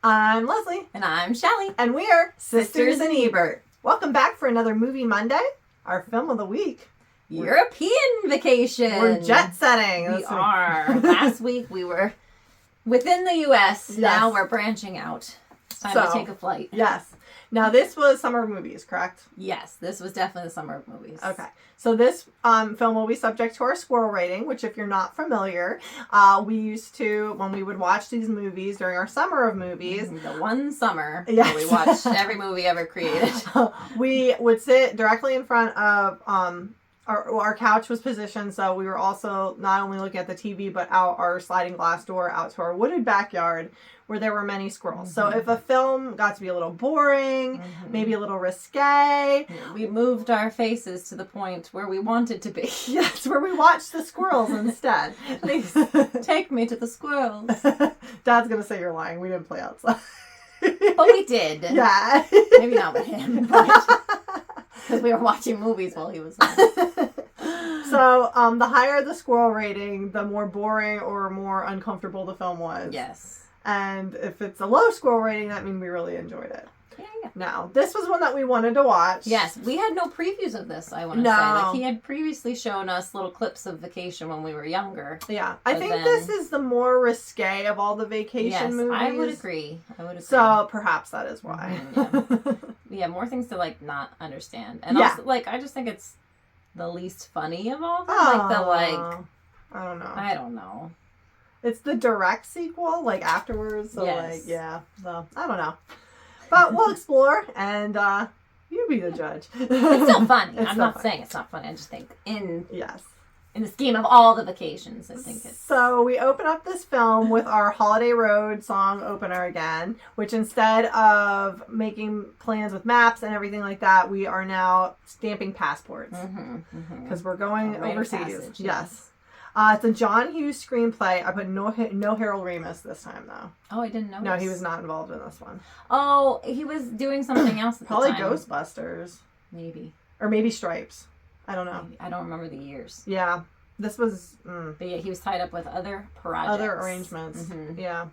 I'm Leslie. And I'm Shelly. And we are Sisters in Ebert. Welcome back for another Movie Monday, our film of the week. European vacation. We're jet setting. We are. Last week we were within the U.S. Yes. Now we're branching out. It's time to take a flight. Yes. Now this was summer movies, correct? Yes, this was definitely the summer of movies. Okay. So this film will be subject to our squirrel rating, which if you're not familiar, we used to, when we would watch these movies during our summer of movies. The one summer yes. where we watched every movie ever created. We would sit directly in front of, our couch was positioned, so we were also not only looking at the TV, but out our sliding glass door out to our wooded backyard where there were many squirrels. Mm-hmm. So if a film got to be a little boring, maybe a little risque, we moved our faces to the point where we wanted to be. Yes, where we watched the squirrels instead. Please take me to the squirrels. Dad's going to say you're lying. We didn't play outside. But we did. Yeah. Maybe not with him, because we were watching movies while he was there. So, the higher the squirrel rating, the more boring or more uncomfortable the film was. Yes. And if it's a low squirrel rating, that means we really enjoyed it. Yeah. Now, this was one that we wanted to watch. Yes, we had no previews of this, I want to say. Like, he had previously shown us little clips of Vacation when we were younger. Yeah. I think this is the more risque of all the vacation movies. I would agree. So, perhaps that is why. Yeah, more things to, not understand. And also, I just think it's the least funny of all of them. I don't know. It's the direct sequel, afterwards. So, yes. So, I don't know. But we'll explore, and you be the judge. It's still funny. I'm not saying it's not funny. I just think in the scheme of all the vacations, I think it's... So we open up this film with our Holiday Road song opener again, which instead of making plans with maps and everything like that, we are now stamping passports. Because we're going overseas. Yes. It's a John Hughes screenplay. I put no Harold Ramis this time, though. Oh, I didn't know. No, he was not involved in this one. Oh, he was doing something else at Probably the time. Ghostbusters. Maybe. Or maybe Stripes. I don't know. Maybe. I don't remember the years. Yeah. This was... But yeah, he was tied up with other projects. Other arrangements. Yeah.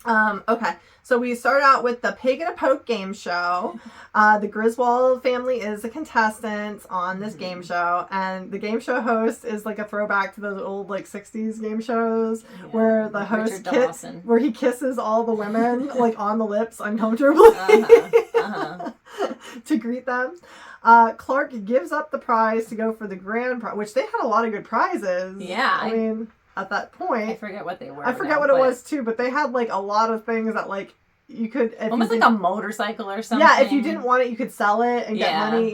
Okay. So we start out with the Pig and a Poke game show. The Griswold family is a contestant on this game show, and the game show host is a throwback to those old 60s game shows where the host where he kisses all the women on the lips uncomfortably to greet them. Clark gives up the prize to go for the grand prize, which they had a lot of good prizes. Yeah. I mean, at that point. I forget what they were. I forget what it was, too, but they had, a lot of things that, you could... Almost like a motorcycle or something. Yeah, if you didn't want it, you could sell it and get money,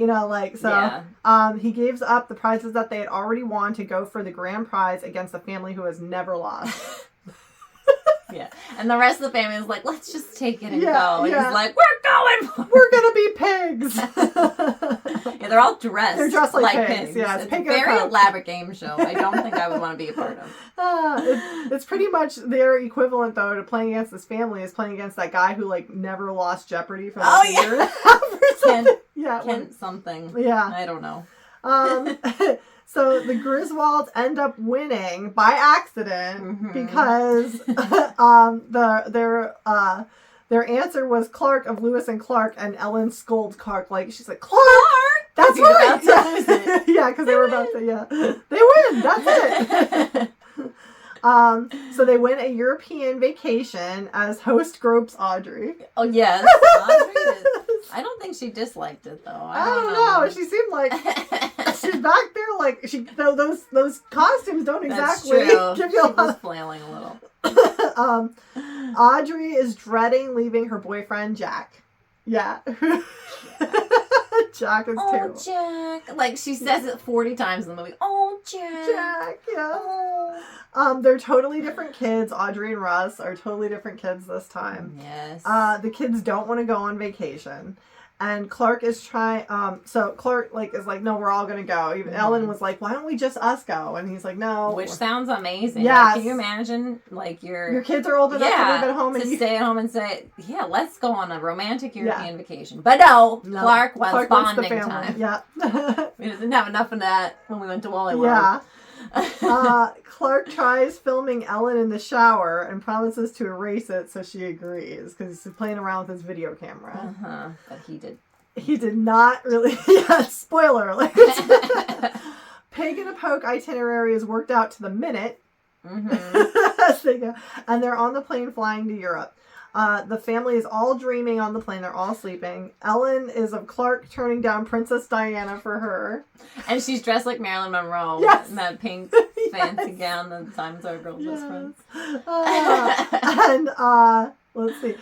he gives up the prizes that they had already won to go for the grand prize against a family who has never lost. Yeah. And the rest of the family is like, let's just take it and go. And he's like, we're going. We're going to be pigs. Yeah, they're all dressed. They're dressed like pigs. Yeah, it's a very elaborate game show. I don't think I would want to be a part of. It's pretty much their equivalent, though, to playing against this family is playing against that guy who, never lost Jeopardy for a year and a half or something. Kent something. Yeah. I don't know. So the Griswolds end up winning by accident because their answer was Clark of Lewis and Clark, and Ellen scolds Clark she's like, Clark! That's right! Yeah, because they were about to, they win! That's it! So they win a European vacation as host gropes Audrey. Oh, yes. Audrey I don't think she disliked it, though. I don't know. She seemed like she's back there those costumes don't exactly give you a lot. She was flailing a little. Audrey is dreading leaving her boyfriend, Jack. Yeah. Jack is terrible. Oh, Jack. She says it 40 times in the movie. Oh, Jack. Jack, yeah. Oh. They're totally different kids. Audrey and Russ are totally different kids this time. Yes. The kids don't want to go on vacation. And Clark is trying, so Clark, is like, no, we're all going to go. Even Ellen was like, why don't we just us go? And he's like, no. Which sounds amazing. Yeah. Can you imagine, your kids are old enough to live at home. To stay at home and say, yeah, let's go on a romantic European vacation. But no, Clark wants bonding time. Yeah. We didn't have enough of that when we went to Wally World. Yeah. Clark tries filming Ellen in the shower and promises to erase it, so she agrees because he's playing around with his video camera. But he did not really. Yeah, spoiler alert. Pig in a Poke itinerary is worked out to the minute. As they go, and they're on the plane flying to Europe. The family is all dreaming on the plane. They're all sleeping. Ellen is of Clark turning down Princess Diana for her. And she's dressed like Marilyn Monroe. Yes. In that pink fancy gown that Times Our Girl just friends. And let's see.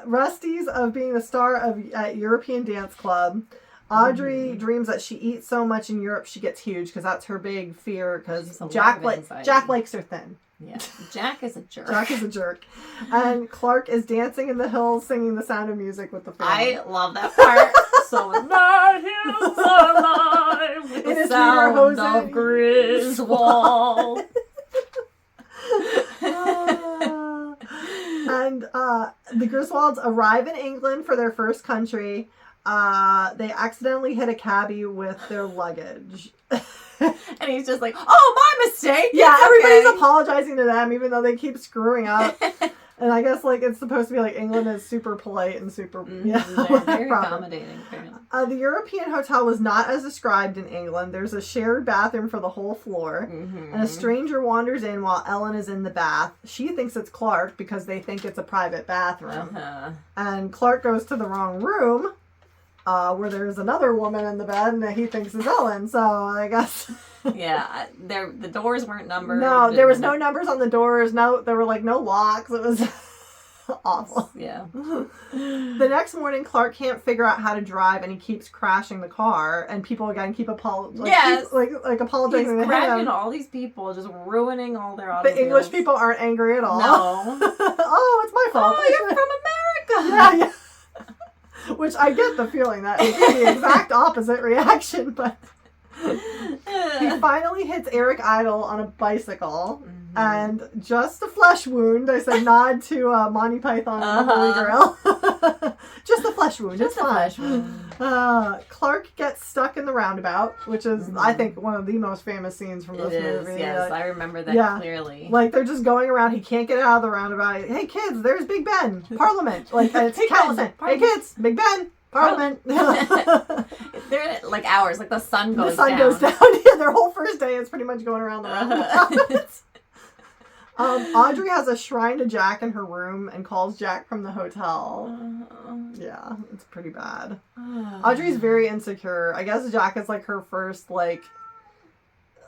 Rusty's of being the star of European Dance Club. Audrey dreams that she eats so much in Europe she gets huge because that's her big fear because Jack likes her thin. Yeah, Jack is a jerk. Jack is a jerk. And Clark is dancing in the hills singing The Sound of Music with the family. I love that part. So my hills are alive with the sound of Griswold. And the Griswolds arrive in England for their first country. They accidentally hit a cabbie with their luggage. And he's just like, oh, my mistake. Yeah, everybody's apologizing to them even though they keep screwing up. And I guess like it's supposed to be like England is super polite and super they're very accommodating. The European hotel was not as described in England. There's a shared bathroom for the whole floor, and a stranger wanders in while Ellen is in the bath. She thinks it's Clark because they think it's a private bathroom, and Clark goes to the wrong room. Where there's another woman in the bed and he thinks is Ellen, so I guess... Yeah, the doors weren't numbered. No, there was no numbers on the doors. No, there were like no locks. It was awful. Yeah. The next morning, Clark can't figure out how to drive and he keeps crashing the car and people again keep apologizing. Like apologizing. He's crashing all these people, just ruining all their automobiles. The English people aren't angry at all. No. Oh, it's my fault. Oh, you're from America. Yeah. Which I get the feeling that it's the exact opposite reaction, but he finally hits Eric Idle on a bicycle, and just a flesh wound. I said nod to Monty Python and the Holy Grail. Just a flesh wound. It's fine. Flesh wound. Clark gets stuck in the roundabout, which is, I think, one of the most famous scenes from this movie. Yes, I remember that clearly. Like, they're just going around. He can't get out of the roundabout. Hey, kids, there's Big Ben. Parliament. Like, it's Callison. Hey, kids, Big Ben. Parliament. They're like hours. Like, the sun goes down. The sun goes down. Yeah, their whole first day is pretty much going around the roundabout. Audrey has a shrine to Jack in her room and calls Jack from the hotel. Yeah, it's pretty bad. Audrey's very insecure. I guess Jack is like her first like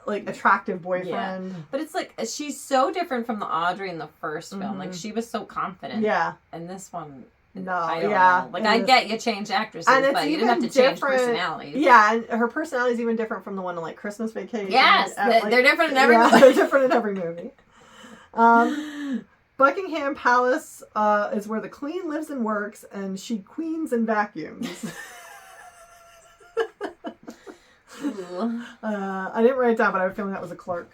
attractive boyfriend. Yeah. But it's like she's so different from the Audrey in the first film. Like she was so confident. Yeah. And this one, no, I don't know. Like I get you change actresses, but you didn't have to change personalities. Yeah, and her personality is even different from the one in like Christmas Vacation. Yes, they're different in every movie. They're different in every movie. Buckingham Palace is where the Queen lives and works, and she queens and vacuums. I didn't write it down, but I have a feeling that was a Clark.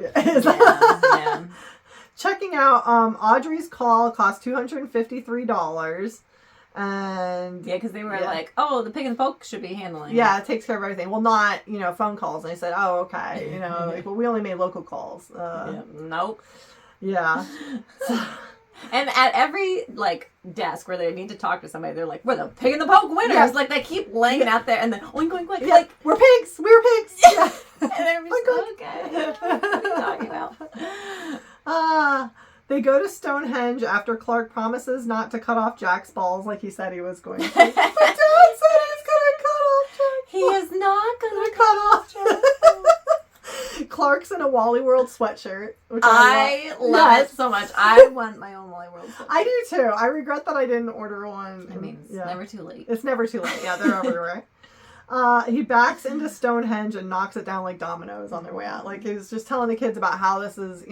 Yeah. Checking out, Audrey's call cost $253. And because they were like, oh, the Pig and the Poke should be handling it takes care of everything. Well, not phone calls. And I said, oh, okay, like, well, we only made local calls. Nope. Yeah. And at every desk where they need to talk to somebody, they're like, we're the Pig and the Poke winners. Yeah. Like they keep laying it out there, and then oink oink oink. Yeah. Like we're pigs. We're pigs. Yeah. And they're just okay. What are you talking about? They go to Stonehenge after Clark promises not to cut off Jack's balls like he said he was going to. But Dad said he's going to cut off Jack's balls. He is not going to cut off Jack's balls. Clark's in a Wally World sweatshirt. Which I love it so much. I want my own Wally World sweatshirt. I do too. I regret that I didn't order one. I mean, it's never too late. It's never too late. Yeah, they're everywhere. He backs into Stonehenge and knocks it down like dominoes on their way out. Like, he's just telling the kids about how this is,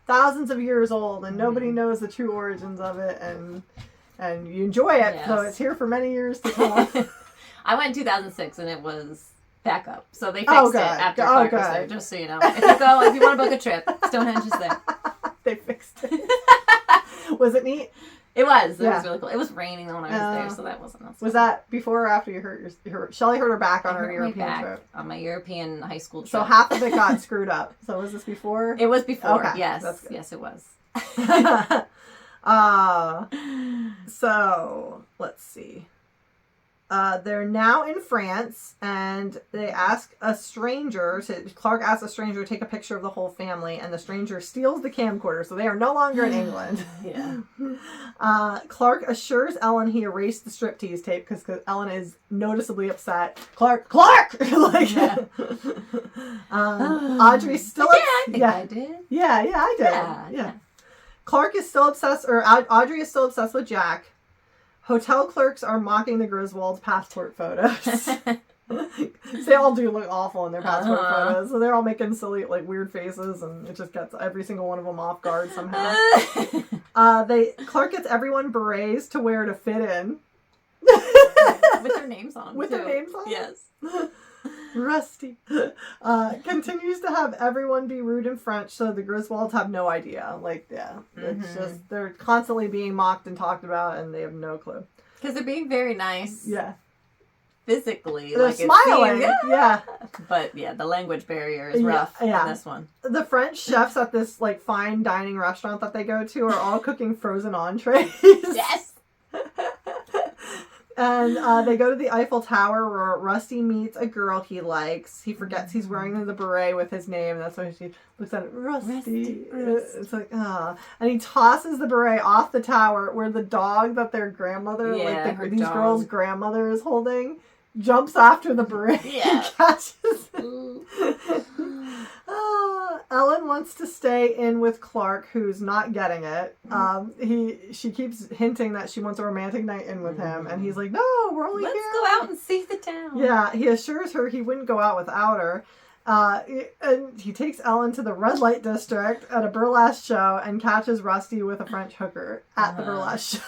thousands of years old and nobody knows the true origins of it, and you enjoy it, so it's here for many years to come. I went in 2006 and it was back up. So they fixed it after Clark was there, just so you know. If you want to book a trip, Stonehenge is there. They fixed it. Was it neat? It was. It was really cool. It was raining when I was there, so that wasn't us. Was that before or after you hurt Shelly hurt her back on her European trip? On my European high school trip. So half of it got screwed up. So was this before? It was before. Okay, yes. that's good. Yes, it was. So let's see. They're now in France, and they ask a stranger Clark asks a stranger to take a picture of the whole family, and the stranger steals the camcorder, so they are no longer in England. Yeah. Clark assures Ellen he erased the striptease tape because Ellen is noticeably upset. Clark! Like, yeah. Audrey's still I think I did. Yeah, I did. Yeah. Clark is still obsessed, or Audrey is still obsessed with Jack. Hotel clerks are mocking the Griswolds' passport photos. They all do look awful in their passport photos, so they're all making silly, like, weird faces, and it just gets every single one of them off guard somehow. Clark gets everyone berets to wear to fit in. With their names on them, With their names on them? Yes. Rusty. Continues to have everyone be rude in French, so the Griswolds have no idea. Like, yeah. It's just, they're constantly being mocked and talked about, and they have no clue. Because they're being very nice. Yeah. Physically. They're like smiling. It seems, yeah. But, yeah, the language barrier is rough in this one. The French chefs at this, like, fine dining restaurant that they go to are all cooking frozen entrees. Yes! And they go to the Eiffel Tower where Rusty meets a girl he likes. He forgets he's wearing the beret with his name. And that's why she looks at it. Rusty. It's like, ah. And he tosses the beret off the tower where the dog that their grandmother, these girls' grandmother is holding, jumps after the beret and catches it. Ellen wants to stay in with Clark, who's not getting it. She keeps hinting that she wants a romantic night in with him, and he's like, "No, we're only here. Let's go out and see the town." Yeah, he assures her he wouldn't go out without her. And he takes Ellen to the red light district at a burlesque show and catches Rusty with a French hooker at the burlesque show.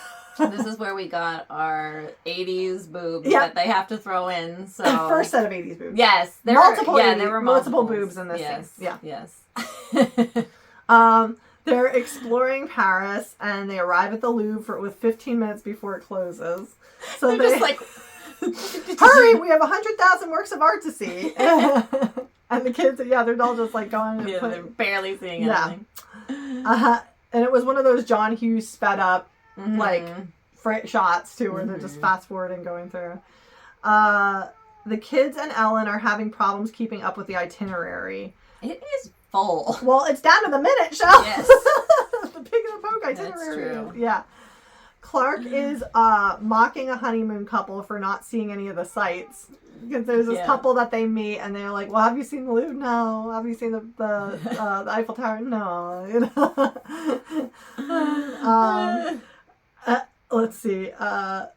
This is where we got our 80s boobs that they have to throw in. So first set of 80s boobs. Yes, there were multiple boobs in this scene. Yeah. Yes. They're exploring Paris, and they arrive at the Louvre with 15 minutes before it closes. So they're just like, hurry! We have 100,000 works of art to see. And the kids, they're all just like going. Yeah, they're barely seeing anything. And it was one of those John Hughes sped up. Like shots too, where they're just fast forwarding going through. The kids and Ellen are having problems keeping up with the itinerary. It is full. Well, it's down to the minute, Shell. Yes. The pig and the poke itinerary. That's true. Yeah. Clark is mocking a honeymoon couple for not seeing any of the sights. Because there's this couple that they meet, and they're like, "Well, have you seen the Louvre? No. Have you seen the Eiffel Tower? No." You know. Let's see. Where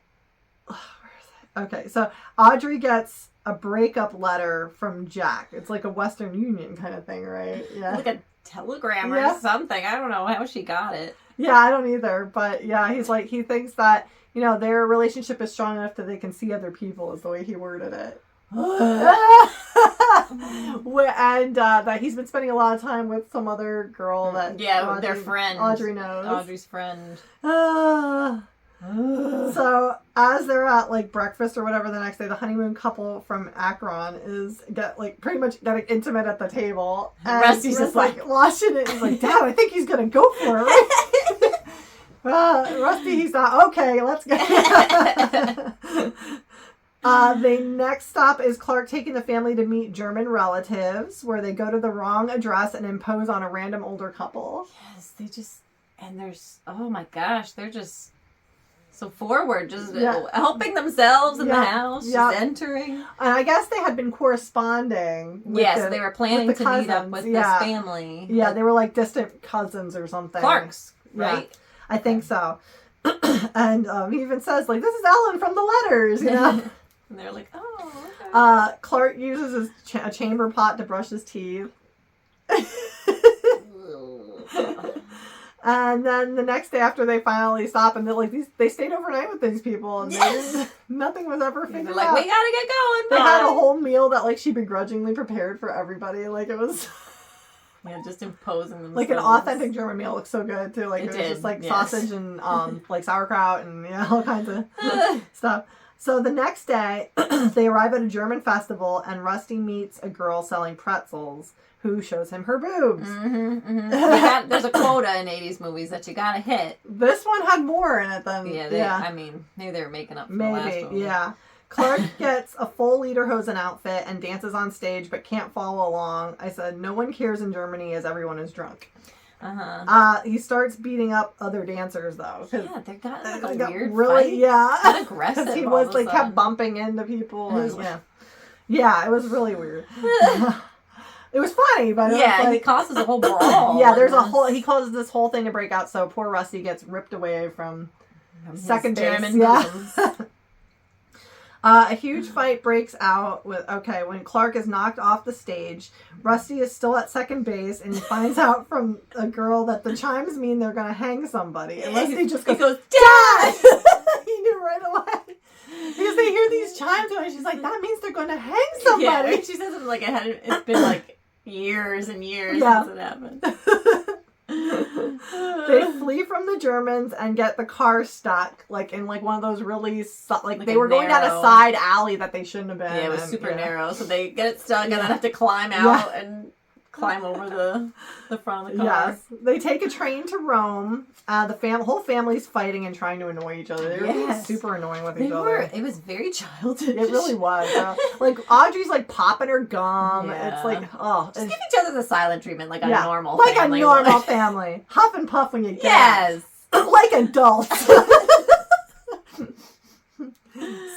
is it? Okay, so Audrey gets a breakup letter from Jack. It's like a Western Union kind of thing, right? Yeah. Like a telegram or something. I don't know how she got it. Yeah, I don't either. But yeah, he's like, he thinks that, their relationship is strong enough that they can see other people, is the way he worded it. And that he's been spending a lot of time with some other girl that their friend Audrey knows. Audrey's friend. So as they're at like breakfast or whatever the next day, the honeymoon couple from Akron pretty much getting intimate at the table. And Rusty's just like watching it. He's like, "Dad, I think he's gonna go for it." Rusty, he's not. Okay, let's go. The next stop is Clark taking the family to meet German relatives, where they go to the wrong address and impose on a random older couple. Yes, oh my gosh, they're just so forward, just helping themselves in the house, just entering. And I guess they had been corresponding. They were planning to meet up with this family. Yeah, they were like distant cousins or something. Clarks, right? Yeah, I think so. And he even says, like, "This is Ellen from the letters," And they're like, "Oh, okay." Clark uses a chamber pot to brush his teeth. And then the next day after they finally stop, and they stayed overnight with these people, and nothing was ever figured out. We gotta get going. They had a whole meal that she begrudgingly prepared for everybody. Like, it was Yeah, just imposing themselves. Like an authentic German meal looks so good too. Like It it was did, just like yes. sausage and like sauerkraut and all kinds of stuff. So the next day, they arrive at a German festival, and Rusty meets a girl selling pretzels who shows him her boobs. There's a quota in 80s movies that you gotta hit. This one had more in it than... I mean, maybe they were making up for the last one. Yeah. Clark gets a full lederhosen outfit and dances on stage, but can't follow along. I said, no one cares in Germany as everyone is drunk. He starts beating up other dancers, though. Yeah, they got like a weird really, fight. Yeah. Kind of aggressive. Because he was like kept bumping into people. And, yeah, it was really weird. It was funny, but he causes a whole brawl. He causes this whole thing to break out. So poor Rusty gets ripped away from second base. German boobs. A huge fight breaks out when Clark is knocked off the stage. Rusty is still at second base, and he finds out from a girl that the chimes mean they're going to hang somebody. And Rusty just goes, Dad! He knew right away. Because they hear these chimes, and she's like, that means they're going to hang somebody. Yeah, she says it's been like years and years since it happened. They flee from the Germans and get the car stuck, like in like one of those really they were going down a side alley that they shouldn't have been. Yeah, it was super narrow, so they get it stuck and then have to climb out and climb over the front of the car. Yes, they take a train to Rome. The whole family's fighting and trying to annoy each other. They were being super annoying with each other. It was very childish. It really was. Like Audrey's like popping her gum. Yeah. It's like just give each other the silent treatment like a normal like family. A normal family. Huff and puff when you get Yes. Like adults.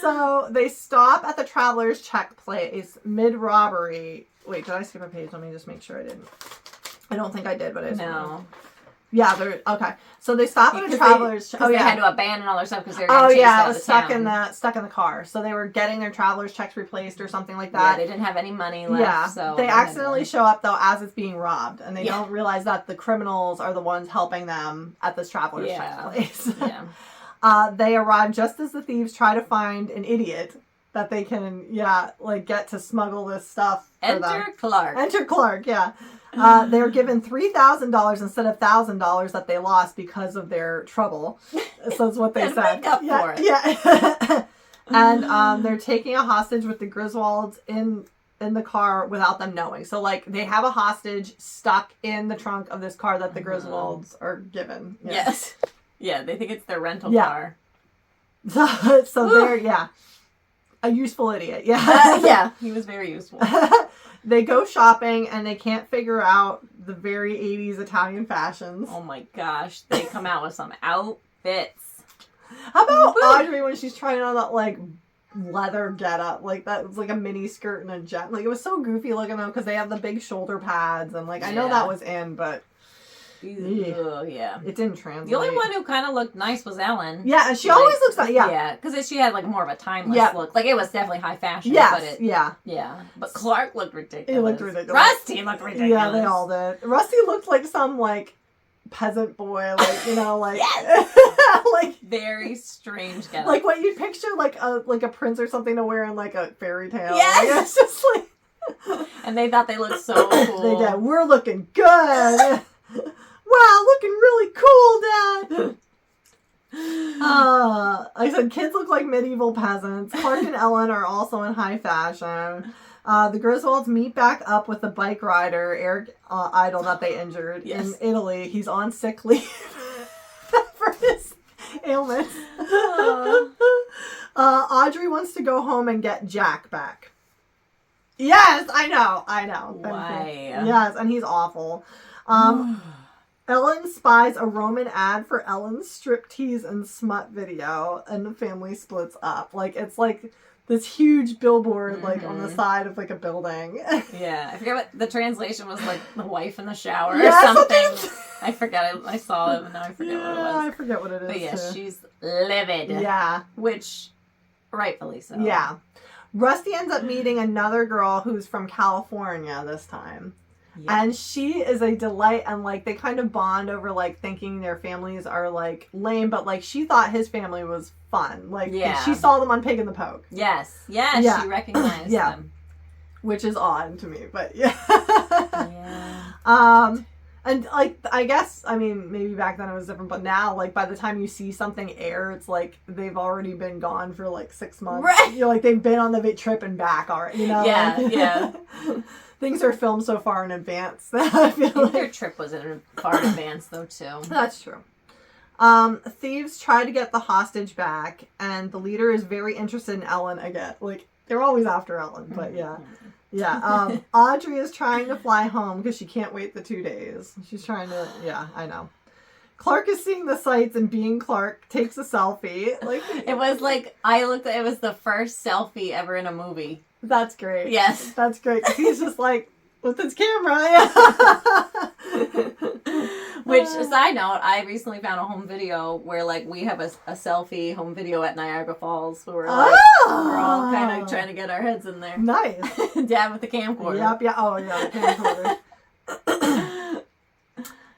So they stop at the Traveler's Check place mid-robbery. Wait, did I skip a page? Let me just make sure I didn't. I don't think I did, but I just No. Yeah, they're okay. So they stop at a Traveler's. They had to abandon all their stuff because they were getting chased out of the town. stuck in the car. So they were getting their Traveler's checks replaced or something like that. Yeah, they didn't have any money left. Yeah, so they accidentally show up though as it's being robbed, and they don't realize that the criminals are the ones helping them at this Traveler's Check place. Yeah. They arrive just as the thieves try to find an idiot that they can get to smuggle this stuff. Enter Clark. Enter Clark. Yeah. They were given $3,000 instead of $1,000 that they lost because of their trouble. So that's what they said. Make up for it. Yeah. And they're taking a hostage with the Griswolds in the car without them knowing. So like they have a hostage stuck in the trunk of this car that the Griswolds are given. Yeah. Yes. Yeah, they think it's their rental car. So they're a useful idiot. Yeah. He was very useful. They go shopping and they can't figure out the very 80s Italian fashions. Oh my gosh. They come out with some outfits. How about Audrey when she's trying on that like leather getup? Like that was like a mini skirt and a jet. Like it was so goofy looking though because they have the big shoulder pads and like I know that was in, but it didn't translate. The only one who kind of looked nice was Ellen. Yeah, and she always looks like Yeah, because she had like more of a timeless look. Like it was definitely high fashion. Yes, yeah. But Clark looked ridiculous. He looked ridiculous. Rusty looked ridiculous. Yeah, they all did. Rusty looked like some like peasant boy, like like like very strange getup. Like what you'd picture like a prince or something to wear in like a fairy tale. Yes, like, it's just like. And they thought they looked so cool. They did. We're looking good. Wow, looking really cool, Dad. I said kids look like medieval peasants. Clark and Ellen are also in high fashion. The Griswolds meet back up with the bike rider, Eric Idle, that they injured in Italy. He's on sick leave for his ailments. Audrey wants to go home and get Jack back. Yes, I know. Why? Yes, and he's awful. Ellen spies a Roman ad for Ellen's striptease and smut video, and the family splits up. Like, it's like this huge billboard, like, on the side of, like, a building. Yeah. I forget what the translation was, like, the wife in the shower or something. I forget. I saw it, but now I forget what it was. I forget what it is, but yeah, she's livid. Yeah. Which, rightfully so. Yeah. Rusty ends up meeting another girl who's from California this time. Yeah. And she is a delight, and like they kind of bond over like thinking their families are like lame, but like she thought his family was fun. Like she saw them on Pig in the Poke. Yes, she recognized them. which is odd to me, but yeah. Yeah. And like, I guess, I mean, maybe back then it was different, but now, like, by the time you see something air, it's like they've already been gone for like 6 months. Right. You know, like they've been on the trip and back already, you know? Yeah, like, yeah. Things are filmed so far in advance that I feel think like their trip was in far in advance, though, too. That's true. Thieves try to get the hostage back, and the leader is very interested in Ellen again. Like, they're always after Ellen, but yeah. Yeah, Audrey is trying to fly home because she can't wait the 2 days. She's trying to, yeah, I know. Clark is seeing the sights, and being Clark takes a selfie. Like, it was like, I looked at it, was the first selfie ever in a movie. That's great. Yes. That's great. He's just like, with his camera, yeah. Which, side note, I recently found a home video where, like, we have a selfie home video at Niagara Falls. So we're like, we're all kind of trying to get our heads in there. Nice. Dad with the camcorder. Yep, yeah. Oh, yeah, the camcorder.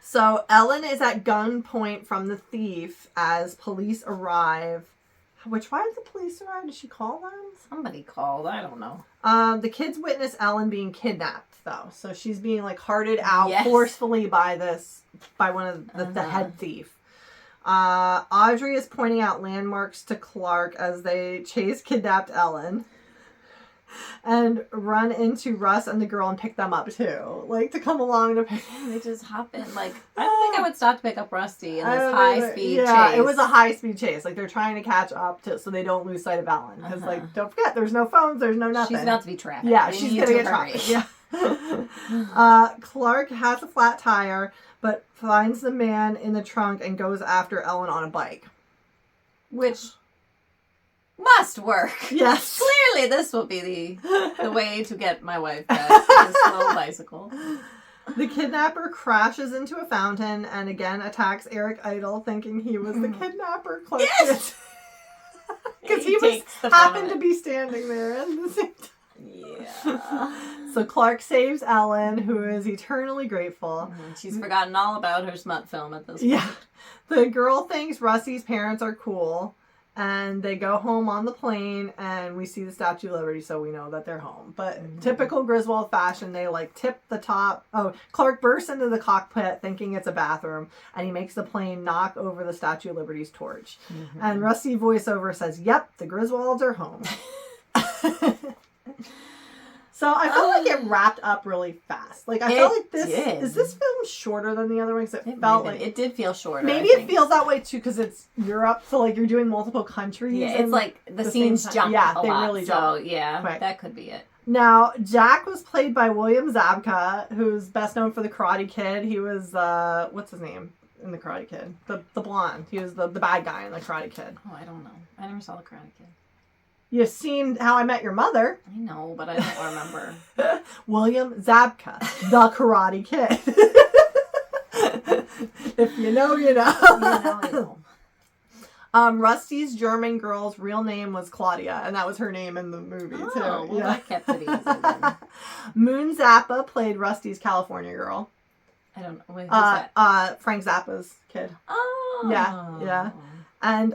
So Ellen is at gunpoint from the thief as police arrive. Which, why did the police arrive? Did she call them? Somebody called. I don't know. The kids witness Ellen being kidnapped, though. So she's being, like, carted out forcefully by one of the head thief. Audrey is pointing out landmarks to Clark as they chase kidnapped Ellen and run into Russ and the girl and pick them up, too. Like, to come along to pick... They just hop in. Like, I don't think I would stop to pick up Rusty in this high-speed chase. Yeah, it was a high-speed chase. Like, they're trying to catch up so they don't lose sight of Ellen. Because, like, don't forget, there's no phones, there's no nothing. She's about to be trafficked. Yeah, she's going to get trafficked. Yeah. Clark has a flat tire, but finds the man in the trunk and goes after Ellen on a bike. Which must work. Yes. Clearly this will be the way to get my wife back. A slow bicycle. The kidnapper crashes into a fountain and again attacks Eric Idle, thinking he was the kidnapper. Clark yes! Because he was happened to be standing there at the same time. Yeah. So Clark saves Ellen, who is eternally grateful. She's forgotten all about her smut film at this point. Yeah. The girl thinks Rusty's parents are cool, and they go home on the plane, and we see the Statue of Liberty, so we know that they're home. But typical Griswold fashion, they, like, tip the top. Oh, Clark bursts into the cockpit thinking it's a bathroom, and he makes the plane knock over the Statue of Liberty's torch. And Rusty voiceover says, yep, the Griswolds are home. So I felt like it wrapped up really fast. Like, I felt like is this film shorter than the other ones? It felt like it did feel shorter. Maybe it feels that way too because it's Europe, so like you're doing multiple countries. Yeah, it's like the scenes jump. Yeah, they really jump. So yeah, right. That could be it. Now, Jack was played by William Zabka, who's best known for The Karate Kid. He was what's his name in The Karate Kid? The blonde. He was the bad guy in The Karate Kid. Oh, I don't know. I never saw The Karate Kid. You've seen How I Met Your Mother. I know, but I don't remember. William Zabka, The Karate Kid. If you know, you know. You know. Rusty's German girl's real name was Claudia, and that was her name in the movie, too. Well, that kept it easy then. Moon Zappa played Rusty's California girl. I don't know. Wait, who's that? Frank Zappa's kid. Oh. Yeah. And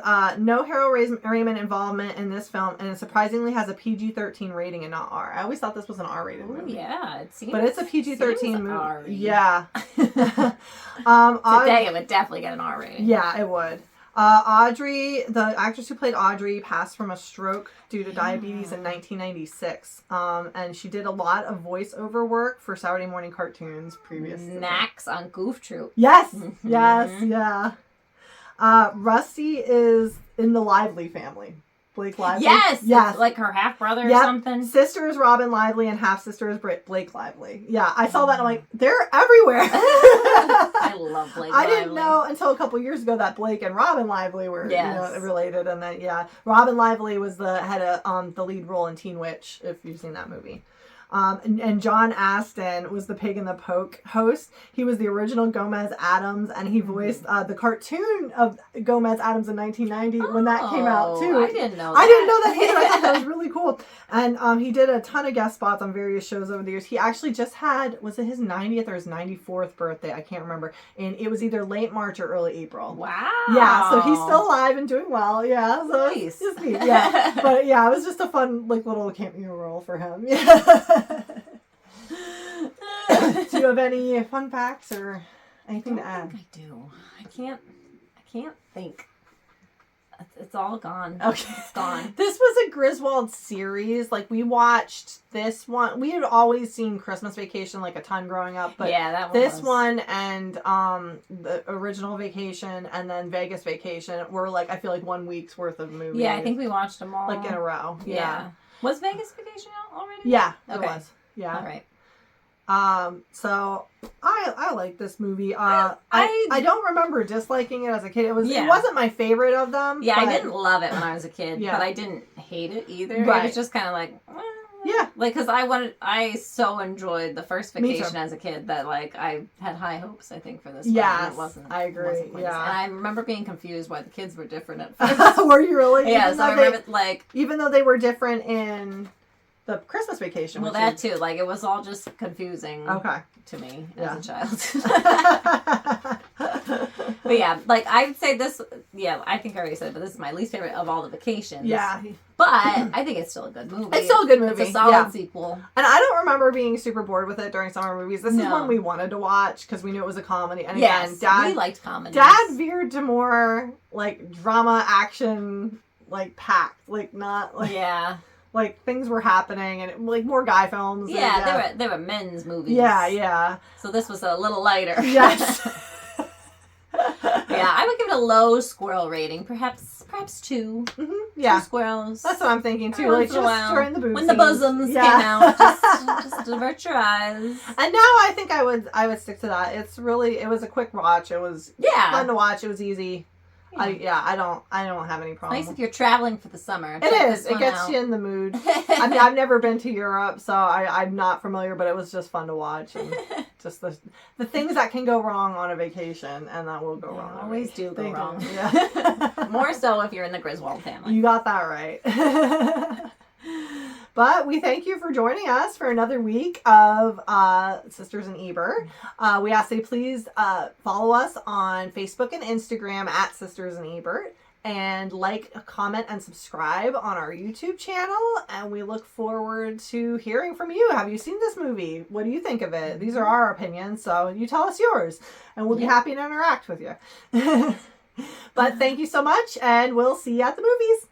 no Harold Ramis involvement in this film, and it surprisingly has a PG-13 rating and not R. I always thought this was an R-rated movie. Yeah, it seems. But it's a PG-13 movie. R-rated. Yeah. Today it would definitely get an R rating. Yeah, it would. Audrey, the actress who played Audrey, passed from a stroke due to diabetes in 1996. And she did a lot of voiceover work for Saturday morning cartoons previous to Max on Goof Troop. Yes! Yeah. Rusty is in the Lively family. Blake Lively. Yes. Like her half brother or something. Sister is Robin Lively and half sister is Blake Lively. Yeah, I saw that and I'm like, they're everywhere. I love Blake Lively. I didn't know until a couple years ago that Blake and Robin Lively were related, and then Robin Lively was the head of the lead role in Teen Witch, if you've seen that movie. And John Astin was the Pig and the Poke host. He was the original Gomez Addams, and he voiced the cartoon of Gomez Addams in 1990 when that came out too. I didn't know that. I didn't know that either. I thought that was really cool. And he did a ton of guest spots on various shows over the years. He actually just had, was it his 90th or his 94th birthday? I can't remember. And it was either late March or early April. Wow. Yeah, so he's still alive and doing well. Yeah, so nice. it's neat. Yeah, but yeah, it was just a fun like little cameo role for him. Yeah. Do you have any fun facts or anything to add? I do. I can't think. It's all gone. Okay. It's gone. This was a Griswold series. Like, we watched this one. We had always seen Christmas Vacation like a ton growing up, but yeah, that one this was... one and the original Vacation and then Vegas Vacation were like, I feel like 1 week's worth of movies. Yeah, I think we watched them all. Like in a row. Yeah. Was Vegas Vacation out already? Yeah, it Okay. was. Yeah. All right. So I like this movie. I don't remember disliking it as a kid. It wasn't my favorite of them. Yeah, but... I didn't love it when I was a kid, Yeah. but I didn't hate it either. Right. It was just kind of like, yeah, like because I so enjoyed the first Me Vacation too. as a kid that like I had high hopes. I think for this. Yes, one, and it wasn't. I agree. It wasn't quite as- Yeah, and I remember being confused why the kids were different at first. were you really? Yeah, Even so I though remember like even though they were different in the Christmas Vacation. well which that is... too. Like it was all just confusing. Okay. To me Yeah. as a child. But yeah, like I'd say this, yeah, I think I already said it, but this is my least favorite of all the Vacations. Yeah. But I think it's still a good movie. It's still a good movie. It's a solid Yeah. sequel. And I don't remember being super bored with it during summer movies. This is No. one we wanted to watch because we knew it was a comedy. And Yes, again, we liked comedies. Dad veered to more like drama, action, like packed, like not like Yeah. like things were happening and like more guy films. And, Yeah, they were men's movies. Yeah. So this was a little lighter. Yes. Yeah, I would give it a low squirrel rating, perhaps 2. Mm-hmm. Yeah. 2 squirrels. That's what I'm thinking too. Once Like in a just while. during the boob When the scenes. bosoms Yeah. came out, just divert your eyes. And now I think I would stick to that. It was a quick watch. It was Yeah. fun to watch. It was easy. Yeah. I don't have any problem. Nice if you're traveling for the summer. It is. It gets you in the mood. I mean, I've never been to Europe, so I'm not familiar, but it was just fun to watch. And just the things that can go wrong on a vacation, and that will go wrong. on Always vacation. do go wrong. Yeah. More so if you're in the Griswold family. You got that right. But we thank you for joining us for another week of Sisters in Ebert. We ask that you please follow us on Facebook and Instagram at Sisters in Ebert. And like, comment, and subscribe on our YouTube channel. And we look forward to hearing from you. Have you seen this movie? What do you think of it? These are our opinions, so you tell us yours. And we'll be happy to interact with you. But thank you so much, and we'll see you at the movies.